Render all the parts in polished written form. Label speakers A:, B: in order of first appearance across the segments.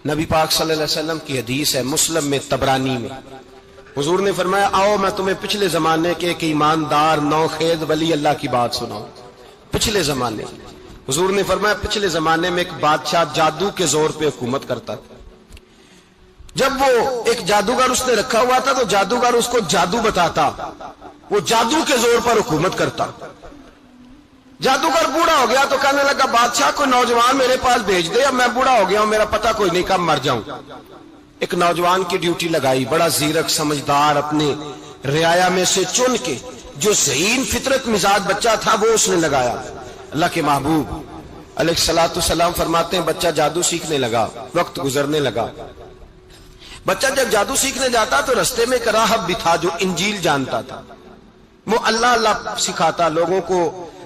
A: نبی پاک صلی اللہ علیہ وسلم کی حدیث ہے مسلم میں طبرانی میں، حضور نے فرمایا آؤ میں تمہیں پچھلے زمانے کے ایک ایماندار نوخیز ولی اللہ کی بات سناؤں۔ پچھلے زمانے حضور نے فرمایا پچھلے زمانے میں ایک بادشاہ جادو کے زور پہ حکومت کرتا تھا۔ جب وہ ایک جادوگر اس نے رکھا ہوا تھا تو جادوگر اس کو جادو بتاتا، وہ جادو کے زور پر حکومت کرتا۔ جادوگر بوڑھا ہو گیا تو کہنے لگا بادشاہ کو نوجوان میرے پاس بھیج دے، اب میں بوڑھا ہو گیا ہوں، میرا پتہ کوئی نہیں کب مر جاؤں۔ ایک نوجوان کی ڈیوٹی لگائی، بڑا زیرک سمجھدار، اپنے رعایا میں سے چن کے جو ذہین فطرت مزاج بچہ تھا وہ اس نے لگایا۔ اللہ کے محبوب علیہ الصلوۃ والسلام فرماتے ہیں بچہ جادو سیکھنے لگا، وقت گزرنے لگا۔ بچہ جب جادو سیکھنے جاتا تو رستے میں ایک راہب بھی تھا جو انجیل جانتا تھا، وہ اللہ اللہ سکھاتا، لوگوں کو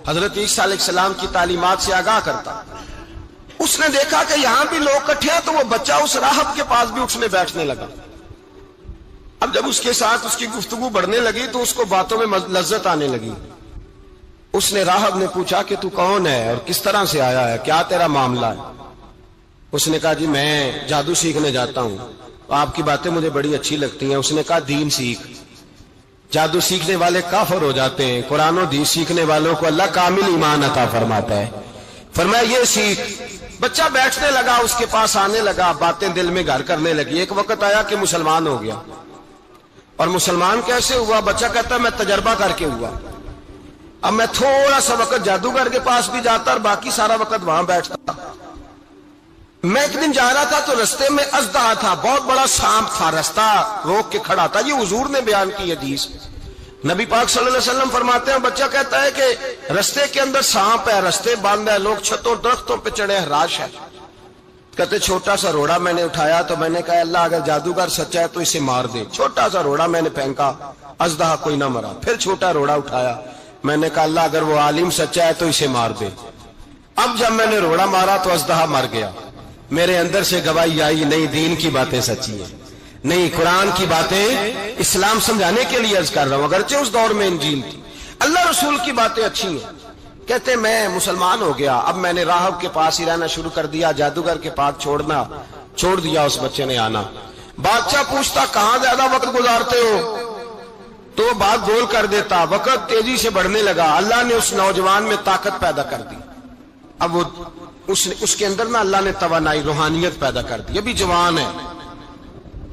A: حضرت عیسیٰ علیہ السلام کی تعلیمات سے آگاہ کرتا۔ اس نے دیکھا کہ یہاں بھی لوگ اکٹھے ہیں تو وہ بچہ اس راہب کے پاس بھی اٹھنے بیٹھنے لگا۔ اب جب اس کے ساتھ اس کی گفتگو بڑھنے لگی تو اس کو باتوں میں لذت آنے لگی۔ اس نے راہب نے پوچھا کہ تو کون ہے اور کس طرح سے آیا ہے، کیا تیرا معاملہ ہے؟ اس نے کہا جی میں جادو سیکھنے جاتا ہوں، آپ کی باتیں مجھے بڑی اچھی لگتی ہیں۔ اس نے کہا دین سیکھ، جادو سیکھنے والے کافر ہو جاتے ہیں، قرآن و حدیث سیکھنے والوں کو اللہ کامل ایمان عطا فرماتا ہے۔ فرمایا یہ سیکھ۔ بچہ بیٹھنے لگا، اس کے پاس آنے لگا، باتیں دل میں گھر کرنے لگی۔ ایک وقت آیا کہ مسلمان ہو گیا، اور مسلمان کیسے ہوا؟ بچہ کہتا ہے میں تجربہ کر کے ہوا۔ اب میں تھوڑا سا وقت جادوگر کے پاس بھی جاتا اور باقی سارا وقت وہاں بیٹھتا۔ میں ایک دن جا رہا تھا تو رستے میں اژدہا تھا، بہت بڑا سانپ تھا، رستہ روک کے کھڑا تھا۔ یہ حضور نے بیان کی حدیث۔ نبی پاک صلی اللہ علیہ وسلم فرماتے ہیں بچہ کہتا ہے کہ رستے کے اندر سانپ ہے، رستے بند ہے، لوگ چھتوں درختوں پہ چڑھے، ہراش ہے۔ کہتے چھوٹا سا روڑا میں نے اٹھایا تو میں نے کہا اللہ اگر جادوگر سچا ہے تو اسے مار دے۔ چھوٹا سا روڑا میں نے پھینکا، اژدہا کوئی نہ مرا۔ پھر چھوٹا روڑا اٹھایا، میں نے کہا اللہ اگر وہ عالم سچا ہے تو اسے مار دے۔ اب جب میں نے روڑا مارا تو اژدہا مر گیا۔ میرے اندر سے گواہی آئی نہیں دین کی باتیں سچی ہیں، نہیں قرآن کی باتیں اسلام سمجھانے کے لیے عرض کر رہا ہوں، اگرچہ اس دور میں انجیل تھی، اللہ رسول کی باتیں اچھی ہیں۔ کہتے میں مسلمان ہو گیا، اب میں نے راہب کے پاس ہی رہنا شروع کر دیا، جادوگر کے پاس چھوڑ دیا اس بچے نے آنا۔ بادشاہ پوچھتا کہاں زیادہ وقت گزارتے ہو تو وہ بات گول کر دیتا۔ وقت تیزی سے بڑھنے لگا، اللہ نے اس نوجوان میں طاقت پیدا کر دی۔ اب وہ اس کے اندر نا اللہ نے توانائی روحانیت پیدا کر دی، ابھی جوان ہے،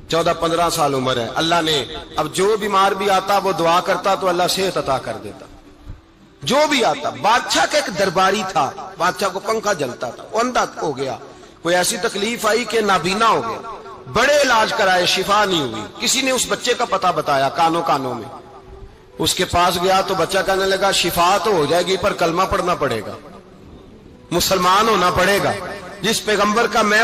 A: 14-15 سال عمر ہے۔ اللہ نے اب جو بیمار بھی آتا وہ دعا کرتا تو اللہ صحت عطا کر دیتا، جو بھی آتا۔ بادشاہ کا ایک درباری تھا، بادشاہ کو پنکھا جلتا تھا، وہ اندھا ہو گیا، کوئی ایسی تکلیف آئی کہ نابینا ہو گیا، بڑے علاج کرائے شفا نہیں ہوئی۔ کسی نے اس بچے کا پتہ بتایا کانوں میں، اس کے پاس گیا تو بچہ کہنے لگا شفا تو ہو جائے گی پر کلمہ پڑھنا پڑے گا، مسلمان ہونا پڑے گا، جس پیغمبر کا میں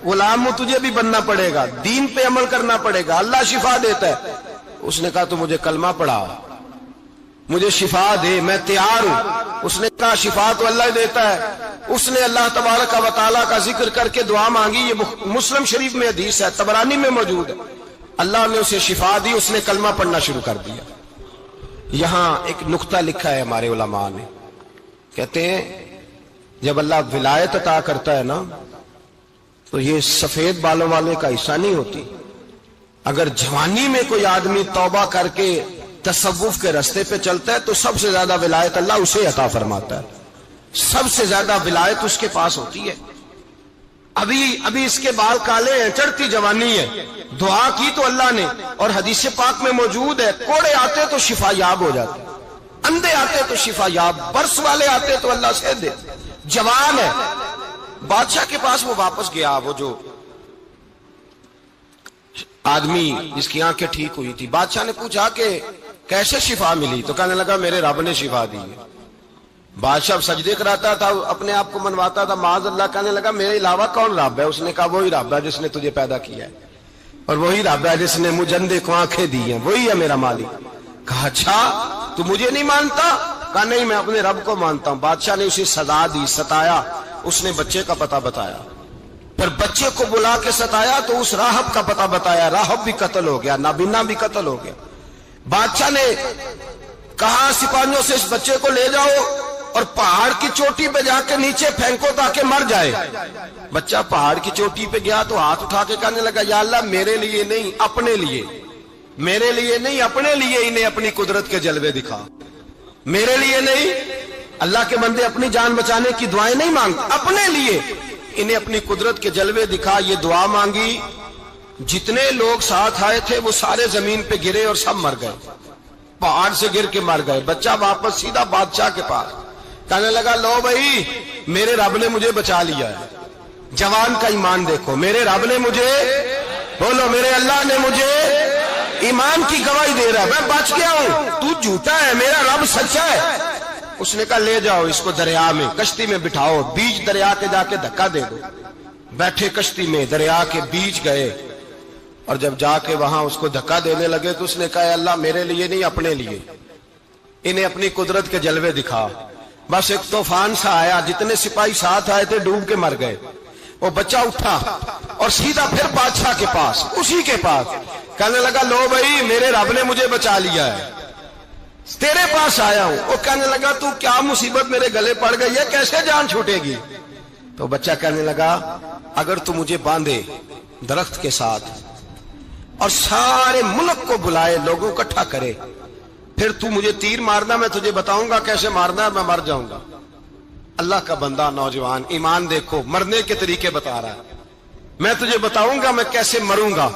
A: غلام ہوں تجھے بھی بننا پڑے گا، دین پہ عمل کرنا پڑے گا، اللہ شفا دیتا ہے۔ اس نے کہا تو مجھے کلمہ پڑھا، مجھے شفا دے، میں تیار ہوں۔ اس نے کہا شفا تو اللہ دیتا ہے۔ اس نے اللہ تبارک و تعالیٰ کا ذکر کر کے دعا مانگی، یہ مسلم شریف میں حدیث ہے، طبرانی میں موجود ہے۔ اللہ نے اسے شفا دی، اس نے کلمہ پڑھنا شروع کر دیا۔ یہاں ایک نقطہ لکھا ہے ہمارے علماء نے، کہتے ہیں جب اللہ ولایت عطا کرتا ہے نا تو یہ سفید بالوں والے کا حصہ نہیں ہوتی۔ اگر جوانی میں کوئی آدمی توبہ کر کے تصوف کے رستے پہ چلتا ہے تو سب سے زیادہ ولایت اللہ اسے عطا فرماتا ہے، سب سے زیادہ ولایت اس کے پاس ہوتی ہے۔ ابھی اس کے بال کالے ہیں، چڑھتی جوانی ہے، دعا کی تو اللہ نے، اور حدیث پاک میں موجود ہے کوڑے آتے تو شفا یاب ہو جاتے، اندھے آتے تو شفا یاب، برس والے آتے تو اللہ سے دے، جوان ہے۔ بادشاہ کے پاس وہ واپس گیا، وہ جو آدمی جس کی آنکھیں ٹھیک ہوئی تھی۔ بادشاہ نے پوچھا کہ کیسے شفا ملی؟ تو کہنے لگا میرے رب نے شفا دی ہے۔ بادشاہ سجدے کراتا تھا، اپنے آپ کو منواتا تھا، معاذ اللہ، کہنے لگا میرے علاوہ کون رب ہے؟ اس نے کہا وہی رب ہے جس نے تجھے پیدا کیا ہے، اور وہی رب ہے جس نے مجھے اندھے کو آنکھیں دی ہیں، وہی ہے میرا مالک۔ کہا اچھا تو مجھے نہیں مانتا؟ کہا نہیں میں اپنے رب کو مانتا ہوں۔ بادشاہ نے اسے سزا دی، ستایا، اس نے بچے کا پتہ بتایا، پھر بچے کو بلا کے ستایا تو اس راہب کا پتہ بتایا، راہب بھی قتل ہو گیا، نابینا بھی قتل ہو گیا۔ بادشاہ نے کہا سپاہیوں سے اس بچے کو لے جاؤ اور پہاڑ کی چوٹی پہ جا کے نیچے پھینکو تاکہ مر جائے. بچہ پہاڑ کی چوٹی پہ گیا تو ہاتھ اٹھا کے کہنے لگا یا اللہ میرے لیے نہیں اپنے لیے، میرے لیے نہیں اپنے لیے انہیں اپنی قدرت کے جلوے دکھا. میرے لیے نہیں، اللہ کے بندے اپنی جان بچانے کی دعائیں نہیں مانگتے، اپنے لیے انہیں اپنی قدرت کے جلوے دکھا. یہ دعا مانگی، جتنے لوگ ساتھ آئے تھے وہ سارے زمین پہ گرے اور سب مر گئے، پہاڑ سے گر کے مر گئے. بچہ واپس سیدھا بادشاہ کے پاس کہنے لگا لو بھائی میرے رب نے مجھے بچا لیا ہے. جوان کا ایمان دیکھو، میرے رب نے مجھے، بولو میرے اللہ نے مجھے ایمان کی گواہی دے رہا ہے، میں بچ گیا ہوں، تو جھوٹا ہے میرا رب سچا ہے. اس نے کہا لے جاؤ اس کو دریا میں، کشتی میں بٹھاؤ، بیچ دریا کے جا کے دھکا دے دو. بیٹھے کشتی میں، دریا کے بیچ گئے، اور جب جا کے وہاں اس کو دھکا دینے لگے تو اس نے کہا اللہ میرے لیے نہیں اپنے لیے انہیں اپنی قدرت کے جلوے دکھا. بس ایک طوفان سا آیا، جتنے سپاہی ساتھ آئے تھے ڈوب کے مر گئے. وہ بچہ اٹھا اور سیدھا پھر بادشاہ کے پاس، اسی کے پاس کہنے لگا لو بھائی میرے رب نے مجھے بچا لیا ہے، تیرے پاس آیا ہوں. وہ کہنے لگا تو کیا مصیبت میرے گلے پڑ گئی ہے، کیسے جان چھوٹے گی؟ تو بچہ کہنے لگا اگر تو مجھے باندھے درخت کے ساتھ اور سارے ملک کو بلائے، لوگوں اکٹھا کرے، پھر تو مجھے تیر مارنا، میں تجھے بتاؤں گا کیسے مارنا ہے، میں مر جاؤں گا. اللہ کا بندہ نوجوان ایمان دیکھو، مرنے کے طریقے بتا رہا ہے، میں تجھے بتاؤں گا میں کیسے مروں گا.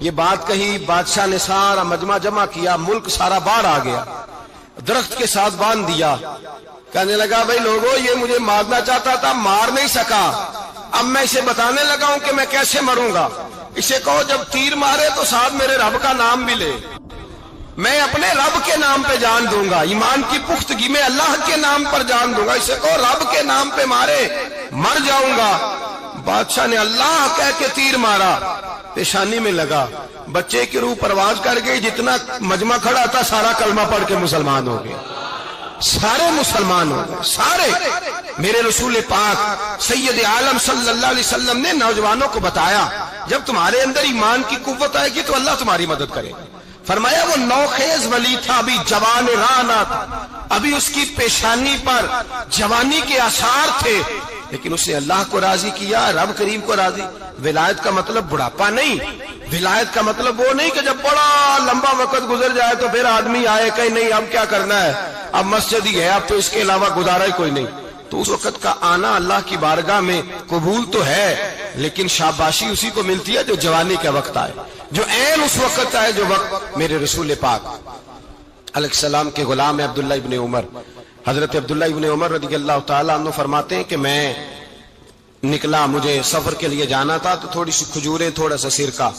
A: یہ بات کہی، بادشاہ نے سارا مجمع جمع کیا، ملک سارا باہر آ گیا، درخت کے ساتھ باندھ دیا. کہنے لگا بھائی لوگوں یہ مجھے مارنا چاہتا تھا، مار نہیں سکا، اب میں اسے بتانے لگا ہوں کہ میں کیسے مروں گا. اسے کہو جب تیر مارے تو ساتھ میرے رب کا نام بھی لے، میں اپنے رب کے نام پہ جان دوں گا، ایمان کی پختگی میں اللہ کے نام پر جان دوں گا. اسے کہو رب کے نام پہ مارے، مر جاؤں گا. بادشاہ نے اللہ کہہ کے تیر مارا، پیشانی میں لگا، بچے کی روح پرواز کر گئی. جتنا مجمع کھڑا تھا سارا کلمہ پڑھ کے مسلمان ہو گئے، سارے مسلمان ہو گئے سارے. میرے رسول پاک سید عالم صلی اللہ علیہ وسلم نے نوجوانوں کو بتایا جب تمہارے اندر ایمان کی قوت آئے گی تو اللہ تمہاری مدد کرے. فرمایا وہ نوخیز ولی تھا، ابھی جوان رانا تھا، ابھی اس کی پیشانی پر جوانی کے آثار تھے، لیکن اس نے اللہ کو راضی کیا، رب کریم کو راضی. ولایت کا مطلب بڑھاپا نہیں، ولایت کا مطلب وہ نہیں کہ جب بڑا لمبا وقت گزر جائے تو پھر آدمی آئے کہ نہیں اب کیا کرنا ہے، اب مسجد ہی ہے، اب تو اس کے علاوہ گزارا ہی کوئی نہیں. تو اس وقت کا آنا اللہ کی بارگاہ میں قبول تو ہے، لیکن شاباشی اسی کو ملتی ہے جو جوانی کا وقت آئے، جو عین اس وقت آئے جو وقت میرے رسول پاک علیہ السلام کے غلام عبداللہ ابن عمر، حضرت عبداللہ ابن عمر رضی اللہ تعالیٰ عنہ فرماتے ہیں کہ میں نکلا، مجھے سفر کے لیے جانا تھا، تو تھوڑی سی کھجوریں، تھوڑا سا سرکہ،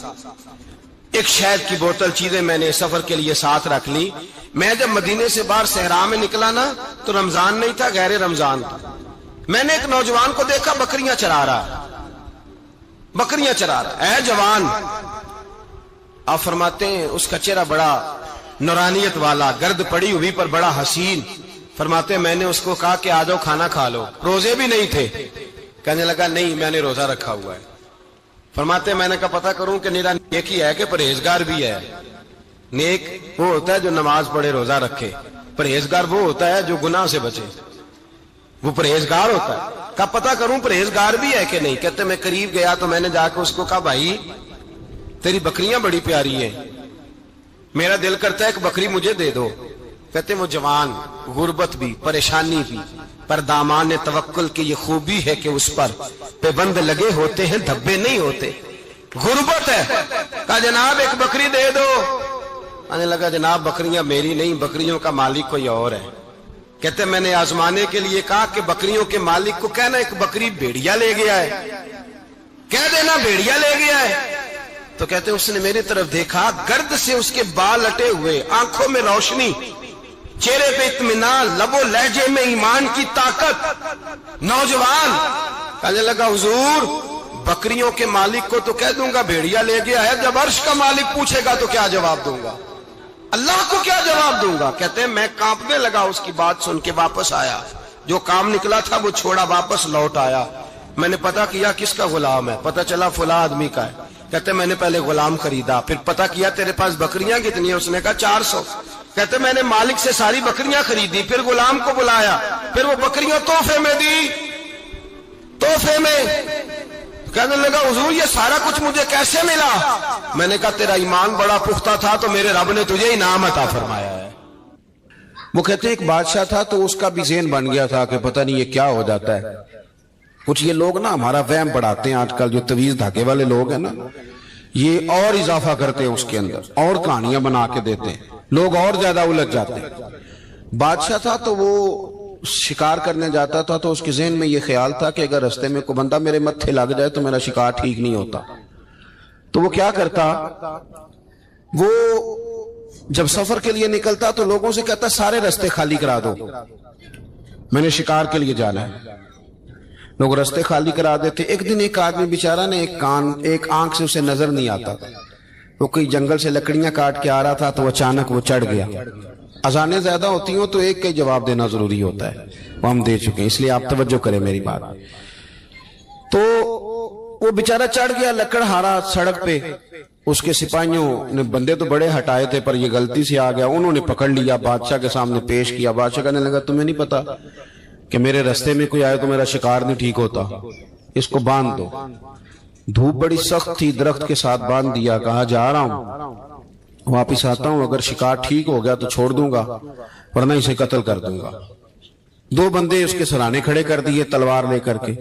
A: ایک شہد کی بوتل، چیزیں میں نے سفر کے لیے ساتھ رکھ لی. میں جب مدینے سے باہر صحرا میں نکلا نا تو رمضان نہیں تھا، غیر رمضان تھا. میں نے ایک نوجوان کو دیکھا بکریاں چرا رہا، بکریاں چرا رہا. اے جوان، آپ فرماتے ہیں اس کا چہرہ بڑا نورانیت والا، گرد پڑی ہوئی پر بڑا حسین. فرماتے ہیں میں نے اس کو کہا کہ آ جاؤ کھانا کھا لو، روزے بھی نہیں تھے. کہنے لگا نہیں میں نے روزہ رکھا ہوا ہے. فرماتے ہیں میں نے کہا پتہ کروں کہ نیرا نیک ہی ہے کہ پرہیزگار بھی ہے. نیک وہ ہوتا ہے جو نماز پڑھے روزہ رکھے، پرہیزگار وہ ہوتا ہے جو گناہ سے بچے، وہ پرہیزگار ہوتا ہے. کہا پتہ کروں پرہیزگار بھی ہے کہ نہیں. کہتے میں قریب گیا تو میں نے جا کے اس کو کہا بھائی تیری بکریاں بڑی پیاری ہیں، میرا دل کرتا ہے ایک بکری مجھے دے دو. کہتے وہ جوان، غربت بھی، پریشانی بھی، پر دامان توکل کی یہ خوبی ہے کہ اس پر پابند لگے ہوتے ہیں، دھبے نہیں ہوتے. غربت ہے. کہا جناب ایک بکری دے دو. آنے لگا جناب بکریاں میری نہیں، بکریوں کا مالک کوئی اور ہے. کہتے میں نے آزمانے کے لیے کہا کہ بکریوں کے مالک کو کہنا ایک بکری بھیڑیا لے گیا ہے، کہہ دینا بھیڑیا لے گیا ہے. تو کہتے اس نے میری طرف دیکھا، گرد سے اس کے بال لٹے ہوئے، آنکھوں میں روشنی، چہرے پہ اطمینان، لب و لہجے میں ایمان کی طاقت. نوجوان کہنے لگا حضور بکریوں کے مالک کو تو کہہ دوں گا بھیڑیا لے گیا ہے، جب عرش کا مالک پوچھے گا تو کیا جواب دوں گا، اللہ کو کیا جواب دوں گا. کہتے ہیں میں کانپنے لگا اس کی بات سن کے. واپس آیا، جو کام نکلا تھا وہ چھوڑا، واپس لوٹ آیا. میں نے پتہ کیا کس کا غلام ہے، پتہ چلا فلاں آدمی کا ہے. کہتے میں نے پہلے غلام خریدا، پھر پتہ کیا تیرے پاس بکریاں کتنی ہیں، اس نے کہا 400. کہتے میں نے مالک سے ساری بکریاں خریدی، پھر غلام کو بلایا، پھر وہ بکریاں تحفے میں دی، تحفے میں۔ کہنے لگا حضور یہ سارا کچھ مجھے کیسے ملا؟ میں نے کہا تیرا ایمان بڑا پختہ تھا تو میرے رب نے تجھے انعام عطا فرمایا ہے۔ وہ کہتے ہیں ایک بادشاہ تھا تو اس کا بھی ذہن بن گیا تھا کہ پتہ نہیں یہ کیا ہو جاتا ہے۔ کچھ یہ لوگ نا ہمارا وہم بڑھاتے ہیں، آج کل جو تویز دھاگے والے لوگ ہیں نا، یہ اور اضافہ کرتے ہیں اس کے اندر، اور کہانیاں بنا کے دیتے ہیں، لوگ اور زیادہ الجھ جاتے ہیں۔ بادشاہ تھا تو وہ شکار کرنے جاتا تھا تو اس کے ذہن میں یہ خیال تھا کہ اگر رستے میں کوئی بندہ میرے متھے لگ جائے تو میرا شکار ٹھیک نہیں ہوتا۔ تو وہ کیا کرتا، وہ جب سفر کے لیے نکلتا تو لوگوں سے کہتا سارے رستے خالی کرا دو، میں نے شکار کے لیے جانا ہے۔ لوگ رستے خالی کرا دیتے۔ ایک دن ایک آدمی بیچارہ نے ایک آنکھ سے اسے نظر نہیں آتا تھا، وہ کوئی جنگل سے لکڑیاں کاٹ کے آ رہا تھا تو اچانک وہ چڑھ گیا۔ اذانیں زیادہ ہوتی ہوں تو ایک کا جواب دینا ضروری ہوتا ہے، وہ ہم دے چکے ہیں، اس لیے آپ توجہ کریں میری بات۔ تو وہ بیچارہ چڑھ گیا لکڑ ہارا سڑک پہ، اس کے سپاہیوں نے بندے تو بڑے ہٹائے تھے پر یہ غلطی سے آ گیا، انہوں نے پکڑ لیا، بادشاہ کے سامنے پیش کیا۔ بادشاہ کہنے لگا تمہیں نہیں پتا کہ میرے رستے میں کوئی آئے تو میرا شکار نہیں ٹھیک ہوتا، اس کو باندھ دو۔ دھوپ بڑی سخت تھی، درخت کے ساتھ باندھ دیا، کہا جا رہا ہوں واپس آتا ہوں، اگر شکار ٹھیک ہو گیا تو چھوڑ دوں گا ورنہ اسے قتل کر دوں گا۔ دو بندے اس کے سرانے کھڑے کر دیے تلوار لے کر کے۔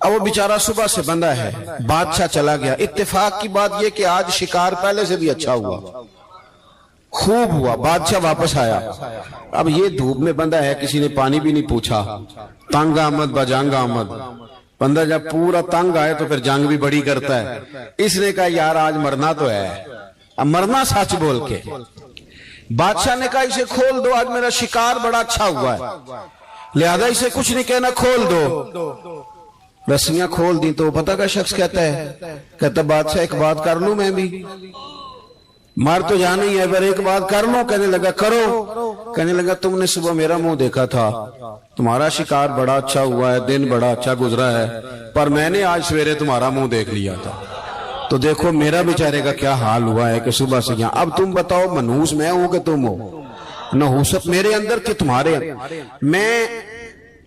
A: اب وہ بیچارہ صبح سے بندہ ہے، بادشاہ چلا گیا۔ اتفاق کی بات یہ کہ آج شکار پہلے سے بھی اچھا ہوا، خوب ہوا، بادشاہ واپس آیا۔ اب یہ دھوپ میں بندہ ہے، کسی نے پانی بھی نہیں پوچھا، تنگ آمد بجنگ آمد، بندہ جب پورا تنگ آئے تو پھر جنگ بھی بڑی کرتا ہے۔ اس نے کہا یار آج مرنا تو ہے، اب مرنا سچ بول کے۔ بادشاہ نے کہا اسے کھول دو، آج میرا شکار بڑا اچھا ہوا ہے، لہذا اسے کچھ نہیں کہنا، کھول دو۔ رسیاں کھول دی تو پتہ کا شخص کہتا ہے بادشاہ ایک بات کر لوں میں بھی، مار تو جانا ہی ہے پر ایک بات کر لوں۔ کہنے لگا کرو۔ کہنے لگا تم نے صبح میرا منہ دیکھا تھا، تمہارا شکار بڑا اچھا ہوا ہے، دن بڑا اچھا گزرا ہے، پر میں نے آج سویرے تمہارا منہ دیکھ لیا تھا، تو دیکھو میرا بیچارے کا کیا حال ہوا ہے کہ صبح سے یہاں۔ اب تم بتاؤ منحوس میں ہوں کہ تم ہو، نحوست میرے اندر کہ تمہارے اندر؟ میں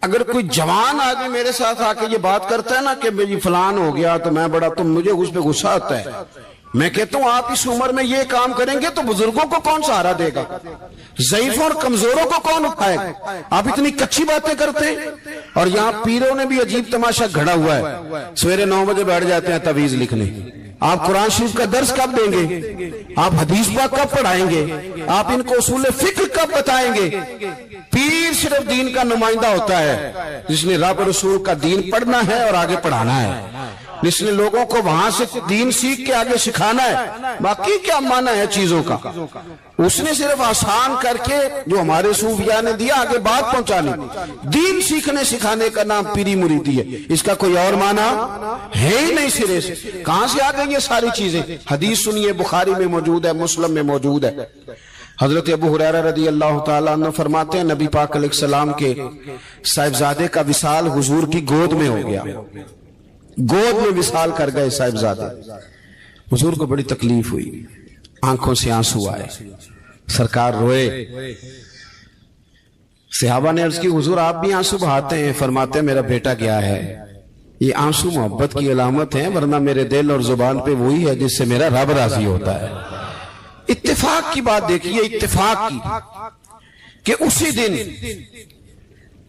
A: اگر کوئی جوان آدمی میرے ساتھ آ کے یہ بات کرتا ہے نا کہ میری فلان ہو گیا تو میں بڑا، تو مجھے اس پہ غصہ آتا ہے۔ میں کہتا ہوں آپ اس عمر میں یہ کام کریں گے تو بزرگوں کو کون سہارا دے گا، ضعیفوں اور کمزوروں کو کون اٹھائے گا؟ آپ اتنی کچھی باتیں کرتے ہیں۔ اور یہاں پیروں نے بھی عجیب تماشا گھڑا ہوا ہے، سویرے 9 بجے بیٹھ جاتے ہیں تعویذ لکھنے۔ آپ قرآن شریف کا درس کب دیں گے؟ آپ حدیث پاک کب پڑھائیں گے؟ آپ ان کو اصول فقہ کب بتائیں گے؟ پیر صرف دین کا نمائندہ ہوتا ہے جس نے رب رسول کا دین پڑھنا ہے اور آگے پڑھانا ہے، جس نے لوگوں کو وہاں سے دین سیکھ کے آگے سکھانا ہے۔ باقی کیا معنی ہے چیزوں کا؟ اس نے صرف آسان کر کے جو ہمارے صوفیاء نے دیا آگے بات پہنچانی۔ دین سیکھنے سکھانے کا نام پیری مریدی ہے، اس کا کوئی اور معنی ہے ہی نہیں سرے سے۔ کہاں سے آ گئی یہ ساری چیزیں؟ حدیث سنیے، بخاری میں موجود ہے، مسلم میں موجود ہے۔ حضرت ابو ہریرہ رضی اللہ تعالیٰ عنہ فرماتے ہیں نبی پاک علیہ السلام کے صاحبزادے کا وصال حضور کی گود میں ہو گیا، گود میں وصال کر گئے صاحبزادے۔ حضور کو بڑی تکلیف ہوئی، آنکھوں سے آنسو آئے، سرکار روئے۔ صحابہ نے عرض کی حضور آپ بھی آنسو بہاتے ہیں؟ فرماتے ہیں میرا بیٹا گیا ہے، یہ آنسو محبت کی علامت ہے، ورنہ میرے دل اور زبان پہ وہی ہے جس سے میرا رب راضی ہوتا ہے۔ اتفاق کی بات دیکھیے، اتفاق کی کہ اسی دن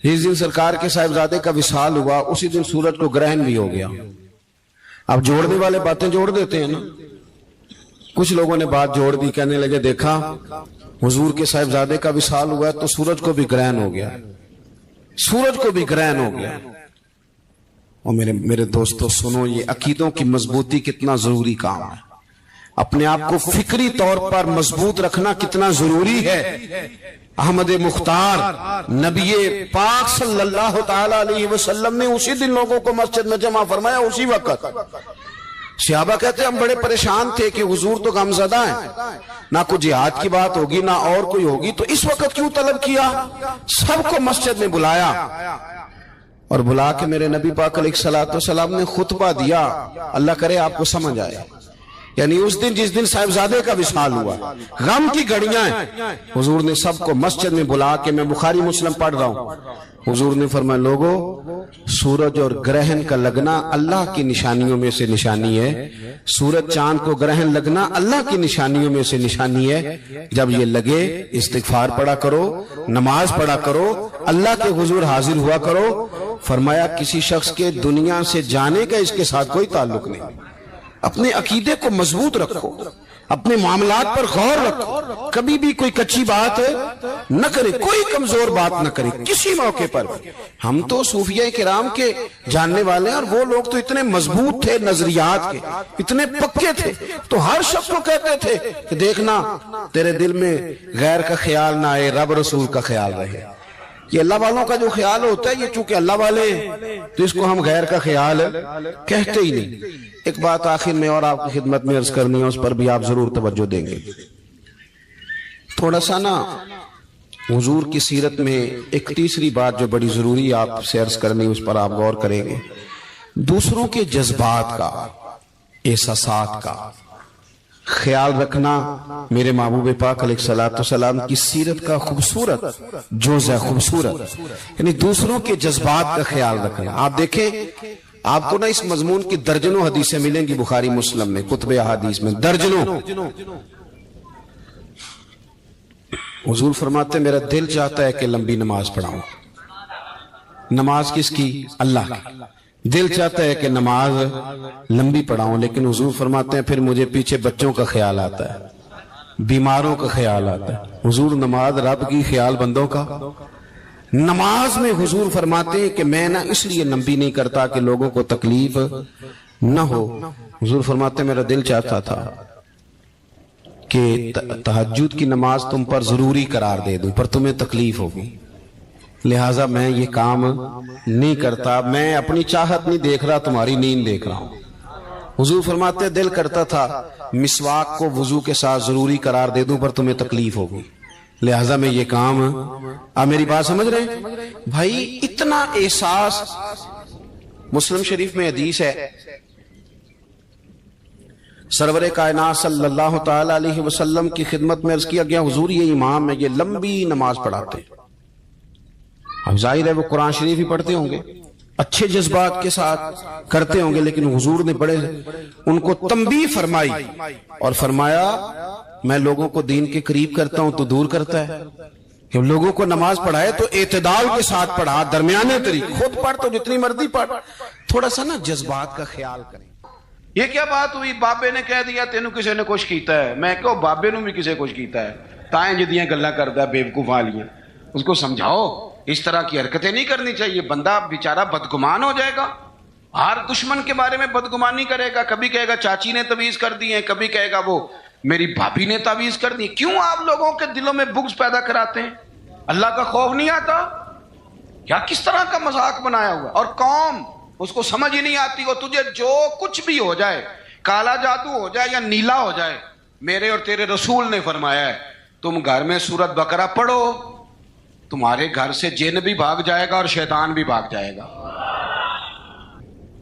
A: جس دن سرکار کے صاحبزادے کا وصال ہوا اسی دن سورج کو گرہن بھی ہو گیا۔ اب جوڑنے والے باتیں جوڑ دیتے ہیں نا، کچھ لوگوں نے بات جوڑ دی، کہنے لگے دیکھا حضور کے صاحبزادے کا وصال ہوا تو سورج کو بھی گرہن ہو گیا، سورج کو بھی گرہن ہو گیا۔ اور میرے دوستو سنو، یہ عقیدوں کی مضبوطی کتنا ضروری کام ہے، اپنے آپ کو فکری طور پر مضبوط رکھنا کتنا ضروری ہے۔ احمد مختار نبی پاک صلی اللہ تعالی علیہ وسلم نے اسی دن لوگوں کو مسجد میں جمع فرمایا، اسی وقت۔ صحابہ کہتے ہیں ہم بڑے پریشان تھے کہ حضور تو غمزدہ ہیں، نہ کوئی جہاد کی بات ہوگی نہ اور کوئی ہوگی، تو اس وقت کیوں طلب کیا؟ سب کو مسجد میں بلایا اور بلا کے میرے نبی پاک علیہ السلام نے خطبہ دیا، اللہ کرے آپ کو سمجھ آئے۔ یعنی اس دن جس دن صاحبزادے کا وصال ہوا، غم کی گھڑیاں ہیں، حضور نے سب کو مسجد میں بلا کے، میں بخاری مسلم پڑھ رہا ہوں، حضور نے فرمایا لوگو سورج اور گرہن کا لگنا اللہ کی نشانیوں میں سے نشانی ہے، سورج چاند کو گرہن لگنا اللہ کی نشانیوں میں سے نشانی ہے، جب یہ لگے استغفار پڑھا کرو، نماز پڑھا کرو، اللہ کے حضور حاضر ہوا کرو۔ فرمایا کسی شخص کے دنیا سے جانے کا اس کے ساتھ کوئی تعلق نہیں۔ اپنے عقیدے کو مضبوط رکھو، اپنے معاملات پر غور رکھو، کبھی بھی کوئی کچی بات نہ کرے، کوئی کمزور بات نہ کرے کسی موقع پر۔ ہم تو صوفیہ کرام کے جاننے والے ہیں، اور وہ لوگ تو اتنے مضبوط تھے نظریات کے، اتنے پکے تھے، تو ہر شخص کو کہتے تھے کہ دیکھنا تیرے دل میں غیر کا خیال نہ آئے، رب رسول کا خیال رہے۔ یہ اللہ والوں کا جو خیال ہوتا ہے، یہ چونکہ اللہ والے ہیں تو اس کو ہم غیر کا خیال کہتے ہی نہیں۔ ایک بات آخر میں اور آپ کی خدمت میں عرض کرنی ہے، اس پر بھی آپ ضرور توجہ دیں گے۔ تھوڑا سا نا حضور کی سیرت میں ایک تیسری بات جو بڑی ضروری آپ سے عرض کرنی، اس پر آپ غور کریں گے۔ دوسروں کے جذبات کا، احساسات کا خیال رکھنا میرے محبوب پاک علیہ الصلوۃ والسلام کی سیرت کا خوبصورت جز ہے، خوبصورت، یعنی دوسروں کے جذبات کا خیال رکھنا۔ آپ دیکھیں، آپ کو نا اس مضمون کی درجنوں حدیثیں ملیں گی بخاری مسلم میں، کتب احادیث میں درجنوں۔ حضور فرماتے ہیں میرا دل چاہتا ہے کہ لمبی نماز پڑھاؤں۔ نماز کس کی؟ اللہ کی۔ دل چاہتا ہے کہ نماز لمبی پڑھاؤں، لیکن حضور فرماتے ہیں پھر مجھے پیچھے بچوں کا خیال آتا ہے، بیماروں کا خیال آتا ہے۔ حضور نماز رب کی، خیال بندوں کا۔ نماز میں حضور فرماتے ہیں کہ میں نہ اس لیے لمبی نہیں کرتا کہ لوگوں کو تکلیف نہ ہو، حضور فرماتے ہیں میرا دل چاہتا تھا کہ تہجد کی نماز تم پر ضروری قرار دے دوں، پر تمہیں تکلیف ہوگی، لہٰذا میں یہ کام نہیں کرتا، میں اپنی چاہت نہیں دیکھ رہا، تمہاری نیند دیکھ رہا ہوں۔ حضور فرماتے دل کرتا تھا مسواک کو وضو کے ساتھ ضروری قرار دے دوں، پر تمہیں تکلیف ہوگی، لہٰذا میں یہ کام۔ آپ میری بات سمجھ رہے ہیں بھائی؟ اتنا احساس۔ مسلم شریف میں حدیث ہے، سرور کائنات صلی اللہ تعالی علیہ وسلم کی خدمت میں عرض کیا گیا حضور یہ امام ہے، یہ لمبی نماز پڑھاتے ہیں۔ اب ظاہر ہے وہ قرآن شریف ہی پڑھتے ہوں گے، اچھے جذبات کے ساتھ کرتے ہوں گے، لیکن حضور نے بڑے ان کو تنبیہ فرمائی اور فرمایا میں لوگوں کو دین کے قریب کرتا ہوں تو دور کرتا ہے، کہ لوگوں کو نماز پڑھائے تو اعتدال کے ساتھ پڑھا، درمیانے طریقے، خود پڑھ تو جتنی مرضی پڑھ، تھوڑا سا نا جذبات کا خیال کریں۔ یہ کیا بات ہوئی؟ بابے نے کہہ دیا تینوں کسی نے کچھ کیتا ہے، میں کہو بابے نو بھی کسی کچھ کیتا ہے، تائیں جدیاں گلاں کردا ہے بیوقوف والیاں، اس کو سمجھاؤ اس طرح کی حرکتیں نہیں کرنی چاہیے، بندہ بیچارہ بدگمان ہو جائے گا، ہر دشمن کے بارے میں بدگمانی کرے گا، کبھی کہے گا چاچی نے تعویذ کر دی ہے، کبھی کہے گا وہ میری بھابھی نے تعویذ کر دی۔ کیوں آپ لوگوں کے دلوں میں بغض پیدا کراتے ہیں؟ اللہ کا خوف نہیں آتا؟ کیا کس طرح کا مذاق بنایا ہوا؟ اور قوم اس کو سمجھ ہی نہیں آتی، وہ تجھے جو کچھ بھی ہو جائے، کالا جادو ہو جائے یا نیلا ہو جائے، میرے اور تیرے رسول نے فرمایا ہے تم گھر میں سورۃ بقرہ پڑھو، تمہارے گھر سے جن بھی بھاگ جائے گا اور شیطان بھی بھاگ جائے گا۔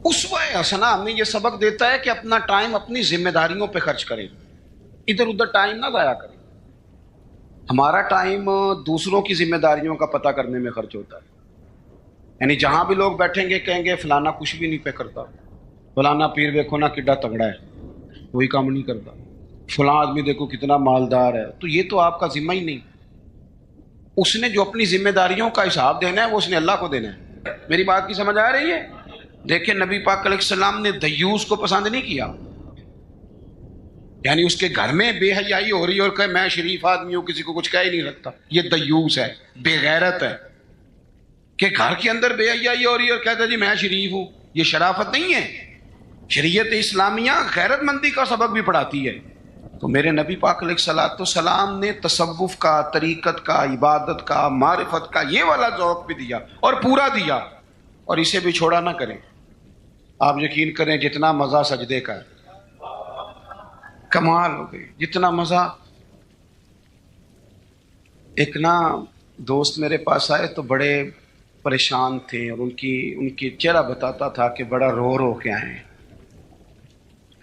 A: اسوہ حسنہ ہمیں یہ سبق دیتا ہے کہ اپنا ٹائم اپنی ذمہ داریوں پہ خرچ کریں، ادھر ادھر ٹائم نہ ضائع کریں۔ ہمارا ٹائم دوسروں کی ذمہ داریوں کا پتہ کرنے میں خرچ ہوتا ہے، یعنی جہاں بھی لوگ بیٹھیں گے کہیں گے فلانا کچھ بھی نہیں پہ کرتا، فلانا پیر دیکھو نا کڈا تگڑا ہے، کوئی کام نہیں کرتا، فلاں آدمی دیکھو کتنا مالدار ہے، تو یہ تو آپ کا ذمہ ہی نہیں۔ اس نے جو اپنی ذمہ داریوں کا حساب دینا ہے وہ اس نے اللہ کو دینا ہے۔ میری بات کی سمجھ آ رہی ہے؟ دیکھیں نبی پاک علیہ السلام نے دیوس کو پسند نہیں کیا، یعنی اس کے گھر میں بے حیائی ہو رہی ہے اور کہ میں شریف آدمی ہوں کسی کو کچھ کہہ ہی نہیں رکھتا، یہ دیوس ہے، بے غیرت ہے، کہ گھر کے اندر بے حیائی ہو رہی ہے اور کہتا جی میں شریف ہوں، یہ شرافت نہیں ہے۔ شریعت اسلامیہ غیرت مندی کا سبق بھی پڑھاتی ہے۔ تو میرے نبی پاک علیہ الصلوۃ والسلام نے تصوف کا، طریقت کا، عبادت کا، معرفت کا یہ والا ذوق بھی دیا اور پورا دیا، اور اسے بھی چھوڑا نہ کریں۔ آپ یقین کریں جتنا مزہ سجدے کا ہے، کمال ہو گئی، جتنا مزہ۔ ایک نا دوست میرے پاس آئے تو بڑے پریشان تھے، اور ان کی چہرہ بتاتا تھا کہ بڑا رو رو کے آئے ہیں۔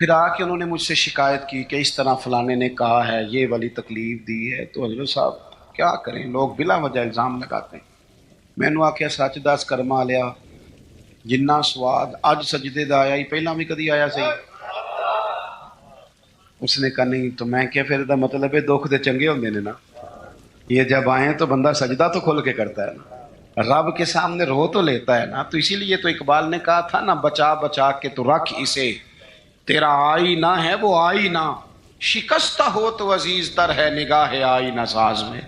A: پھر آ کے انہوں نے مجھ سے شکایت کی کہ اس طرح فلانے نے کہا ہے، یہ والی تکلیف دی ہے۔ تو حضرت صاحب کیا کریں، لوگ بلا وجہ الزام لگاتے ہیں۔ میں نے آخیا سچ دس کرما لیا، جنہ سواد اج سجدے دا آیا ہی پہلا بھی کدی آیا سی؟ اس نے کہا نہیں۔ تو میں کیا پھر دا مطلب ہے دکھ دے چنگے ہوندے نے نا، یہ جب آئے تو بندہ سجدہ تو کھول کے کرتا ہے نا، رب کے سامنے رو تو لیتا ہے نا۔ تو اسی لیے تو اقبال نے کہا تھا نا، بچا بچا کے تو رکھ اسے، تیرا آئینہ ہے وہ آئینہ، شکستہ ہو تو عزیز تر ہے نگاہ آئینہ ساز میں۔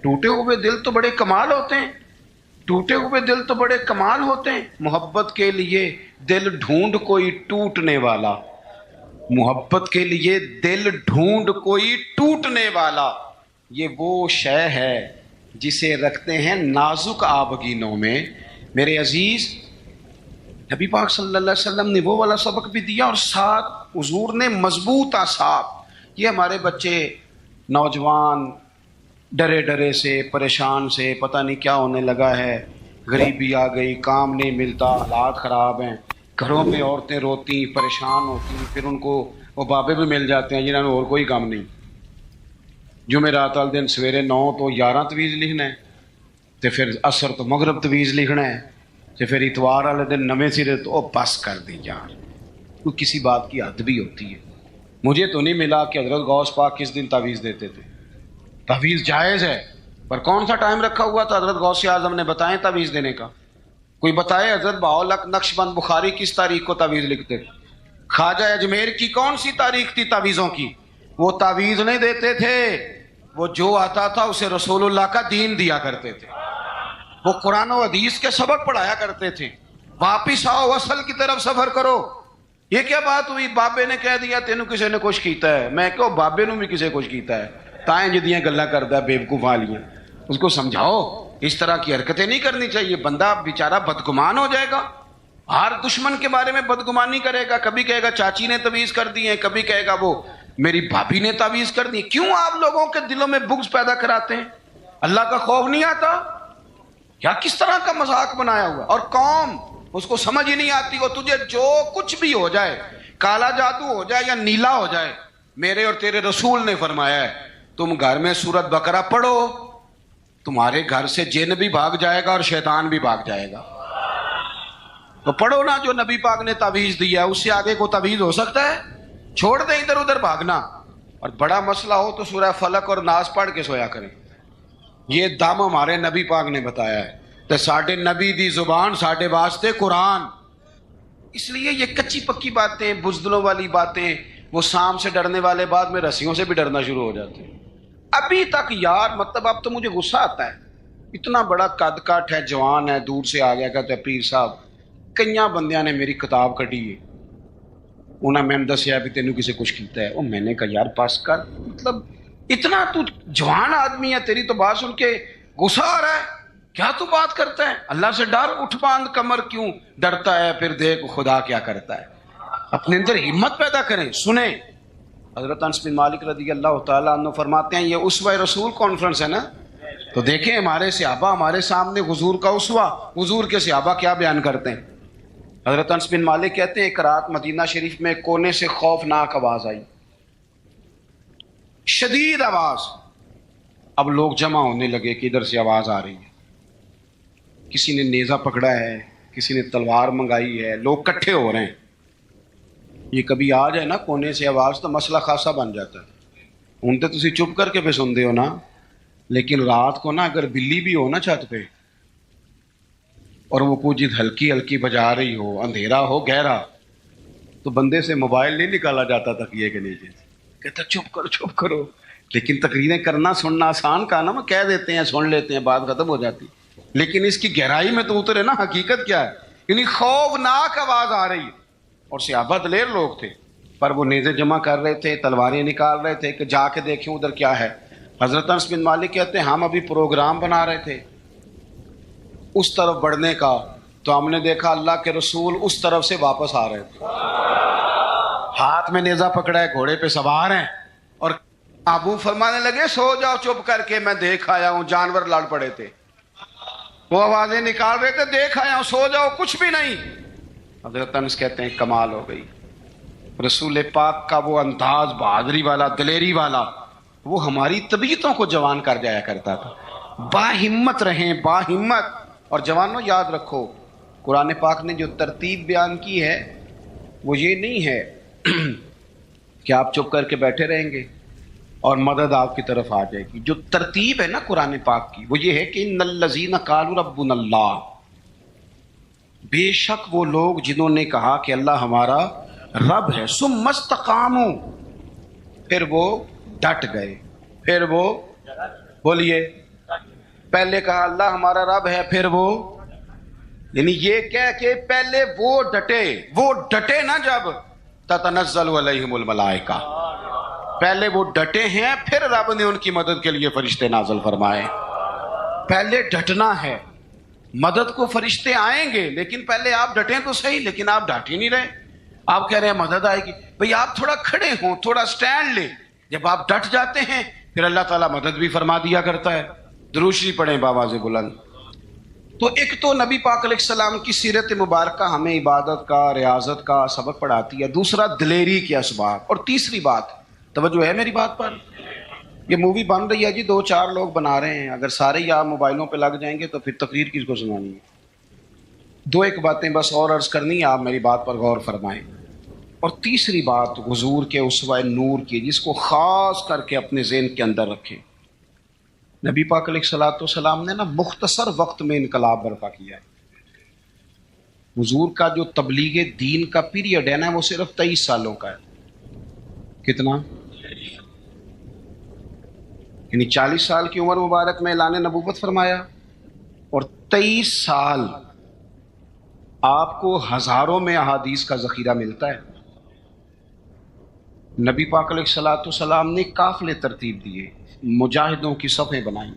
A: ٹوٹے ہوئے دل تو بڑے کمال ہوتے ہیں، ٹوٹے ہوئے دل تو بڑے کمال ہوتے ہیں۔ محبت کے لیے دل ڈھونڈ کوئی ٹوٹنے والا، محبت کے لیے دل ڈھونڈ کوئی ٹوٹنے والا، یہ وہ شے ہے جسے رکھتے ہیں نازک آبگینوں میں۔ میرے عزیز، نبی پاک صلی اللہ علیہ وسلم نے وہ والا سبق بھی دیا، اور ساتھ حضور نے مضبوط اعصاب۔ یہ ہمارے بچے نوجوان ڈرے ڈرے سے، پریشان سے، پتہ نہیں کیا ہونے لگا ہے، غریبی آ گئی، کام نہیں ملتا، حالات خراب ہیں، گھروں میں عورتیں روتی پریشان ہوتی، پھر ان کو وہ بابے بھی مل جاتے ہیں جنہوں نے اور کوئی کام نہیں، جمعرات والے دن سویرے 9 تو 11 تویز لکھنا ہے، تو پھر عصر تو مغرب تویز لکھنا ہے، تو پھر اتوار والے دن نویں سرے تو بس کر دی یار، کوئی کسی بات کی حد بھی ہوتی ہے۔ مجھے تو نہیں ملا کہ حضرت غوث پاک کس دن تعویذ دیتے تھے۔ تعویذ جائز ہے، پر کون سا ٹائم رکھا ہوا تھا حضرت غوث اعظم نے؟ بتائیں تعویذ دینے کا کوئی بتائے۔ حضرت بہاؤالحق نقشبند بخاری کس تاریخ کو تعویذ لکھتے تھے؟ خواجہ اجمیر کی کون سی تاریخ تھی تعویذوں کی؟ وہ تعویذ نہیں دیتے تھے، وہ جو آتا تھا اسے رسول اللہ کا دین دیا کرتے تھے، وہ قرآن و حدیث کے سبق پڑھایا کرتے تھے۔ واپس آؤ، اصل کی طرف سفر کرو۔ یہ کیا بات ہوئی؟ بابے نے کہہ دیا تینوں کسی نے کچھ کیتا ہے، میں کہو بابے نے بھی کسی کچھ کیتا ہے، تائیں جدیاں گلہ کرتا ہے بیوقوف والیاں، اس کو سمجھاؤ اس طرح کی حرکتیں نہیں کرنی چاہیے، بندہ بیچارہ بدگمان ہو جائے گا، ہر دشمن کے بارے میں بدگمانی کرے گا، کبھی کہے گا چاچی نے تعویذ کر دی ہے، کبھی کہے گا وہ میری بھابھی نے تعویذ کر دی۔ کیوں آپ لوگوں کے دلوں میں بغض پیدا کراتے ہیں؟ اللہ کا خوف نہیں آتا؟ یا کس طرح کا مذاق بنایا ہوا؟ اور قوم اس کو سمجھ ہی نہیں آتی، وہ تجھے جو کچھ بھی ہو جائے، کالا جادو ہو جائے یا نیلا ہو جائے، میرے اور تیرے رسول نے فرمایا ہے تم گھر میں سورت بقرہ پڑھو، تمہارے گھر سے جن بھی بھاگ جائے گا اور شیطان بھی بھاگ جائے گا۔ تو پڑھو نا جو نبی پاک نے تعویذ دیا ہے، اس سے آگے کو تعویذ ہو سکتا ہے؟ چھوڑ دیں ادھر ادھر بھاگنا، اور بڑا مسئلہ ہو تو سورہ فلق اور ناس پڑھ کے سویا کریں۔ یہ دم ہمارے نبی پاک نے بتایا ہے، تو ساڈے نبی دی زبان ساڈے واسطے قرآن۔ اس لیے یہ کچی پکی باتیں، بزدلوں والی باتیں، وہ سام سے ڈرنے والے بعد میں رسیوں سے بھی ڈرنا شروع ہو جاتے ہیں۔ ابھی تک یار، مطلب اب تو مجھے غصہ آتا ہے، اتنا بڑا قد کاٹ ہے، جوان ہے، دور سے آ گیا کہتے ہیں پیر صاحب، کئیاں بندیاں نے میری کتاب کٹی ہے، انہاں میں نے دسیا بھی تینوں کسے کچھ کیتا ہے۔ میں نے کہا یار پاس کر، مطلب اتنا تو جوان آدمی ہے، تیری تو بات سن کے غصہ آ رہا ہے، کیا تو بات کرتا ہے؟ اللہ سے ڈر، اٹھ باندھ کمر کیوں ڈرتا ہے، پھر دیکھ خدا کیا کرتا ہے۔ اپنے اندر ہمت پیدا کریں، سنیں۔ حضرت انس بن مالک رضی اللہ تعالیٰ عنہ فرماتے ہیں یہ اسوہ رسول کانفرنس ہے نا، تو دیکھیں ہمارے صحابہ ہمارے سامنے حضور کا اسوہ، حضور کے صحابہ کیا بیان کرتے ہیں۔ حضرت انس بن مالک کہتے ہیں ایک رات مدینہ شریف میں کونے سے خوفناک آواز آئی، شدید آواز۔ اب لوگ جمع ہونے لگے کہ ادھر سے آواز آ رہی ہے، کسی نے نیزہ پکڑا ہے، کسی نے تلوار منگائی ہے، لوگ کٹھے ہو رہے ہیں۔ یہ کبھی آ جائے نا کونے سے آواز تو مسئلہ خاصا بن جاتا ہے۔ ہوں تو تسی چپ کر کے پہ سن دے ہو نا، لیکن رات کو نا اگر بلی بھی ہو نا چھت پہ اور وہ کچھ ہلکی ہلکی بجا رہی ہو، اندھیرا ہو گہرا، تو بندے سے موبائل نہیں نکالا جاتا تکیے کے نیچے سے، کہتا چپ کرو۔ لیکن تقریریں کرنا سننا آسان کا نا، وہ کہہ دیتے ہیں سن لیتے ہیں بات ختم ہو جاتی، لیکن اس کی گہرائی میں تو اترے نا، حقیقت کیا ہے۔ یعنی خوفناک آواز آ رہی ہے، اور صحابہ دلیر لوگ تھے، پر وہ نیزے جمع کر رہے تھے، تلواریں نکال رہے تھے کہ جا کے دیکھیں ادھر کیا ہے۔ حضرت انس بن مالک کہتے ہیں ہم ابھی پروگرام بنا رہے تھے اس طرف بڑھنے کا، تو ہم نے دیکھا اللہ کے رسول اس طرف سے واپس آ رہے تھے، ہاتھ میں نیزہ پکڑا ہے، گھوڑے پہ سوار ہیں، اور ابو فرمانے لگے سو جاؤ چپ کر کے، میں دیکھ آیا ہوں جانور لڑ پڑے تھے، وہ آوازیں نکال رہے تھے، دیکھ آیا ہوں، سو جاؤ کچھ بھی نہیں۔ حضرت انس کہتے ہیں کمال ہو گئی، رسول پاک کا وہ انداز بہادری والا، دلیری والا، وہ ہماری طبیعتوں کو جوان کر جایا کرتا تھا. با ہمت رہیں، با ہمت. اور جوانوں یاد رکھو، قرآن پاک نے جو ترتیب بیان کی ہے وہ یہ نہیں ہے کہ آپ چپ کر کے بیٹھے رہیں گے اور مدد آپ کی طرف آ جائے گی. جو ترتیب ہے نا قرآن پاک کی، وہ یہ ہے کہ ان الذین قالوا ربنا اللہ، بے شک وہ لوگ جنہوں نے کہا کہ اللہ ہمارا رب ہے، ثم استقاموا، پھر وہ ڈٹ گئے. پھر وہ بولیے، پہلے کہا اللہ ہمارا رب ہے، پھر وہ، یعنی یہ کہہ کہ پہلے وہ ڈٹے نا، جب تتنزل علیہم الملائکہ، پہلے وہ ڈٹے ہیں، پھر رب نے ان کی مدد کے لیے فرشتے نازل فرمائے. پہلے ڈٹنا ہے، مدد کو فرشتے آئیں گے، لیکن پہلے آپ ڈٹیں تو صحیح. لیکن آپ ڈٹ ہی نہیں رہے، آپ کہہ رہے ہیں مدد آئے گی. بھئی آپ تھوڑا کھڑے ہوں، تھوڑا سٹینڈ لیں. جب آپ ڈٹ جاتے ہیں پھر اللہ تعالیٰ مدد بھی فرما دیا کرتا ہے. درود شریف پڑھیں بآواز بلند. تو ایک تو نبی پاک علیہ السلام کی سیرت مبارکہ ہمیں عبادت کا، ریاضت کا سبق پڑھاتی ہے. دوسرا دلیری کے اسباب. اور تیسری بات، توجہ ہے میری بات پر، یہ مووی بن رہی ہے جی، 2-4 لوگ بنا رہے ہیں، اگر سارے ہی آپ موبائلوں پہ لگ جائیں گے تو پھر تقریر کس کو سنانی ہے. 2-1 باتیں بس اور عرض کرنی ہے، آپ میری بات پر غور فرمائیں. اور تیسری بات حضور کے اسوہ نور کی، جس کو خاص کر کے اپنے ذہن کے اندر رکھیں. نبی پاک علیہ الصلوۃ والسلام نے نا مختصر وقت میں انقلاب برپا کیا ہے. حضور کا جو تبلیغ دین کا پیریڈ ہے نا، وہ صرف 23 سالوں کا ہے. کتنا؟ یعنی 40 سال کی عمر مبارک میں اعلان نبوت فرمایا، اور 23 سال آپ کو ہزاروں میں احادیث کا ذخیرہ ملتا ہے. نبی پاک علیہ الصلوۃ والسلام نے قافلے ترتیب دیے، مجاہدوں کی صفیں بنائیں.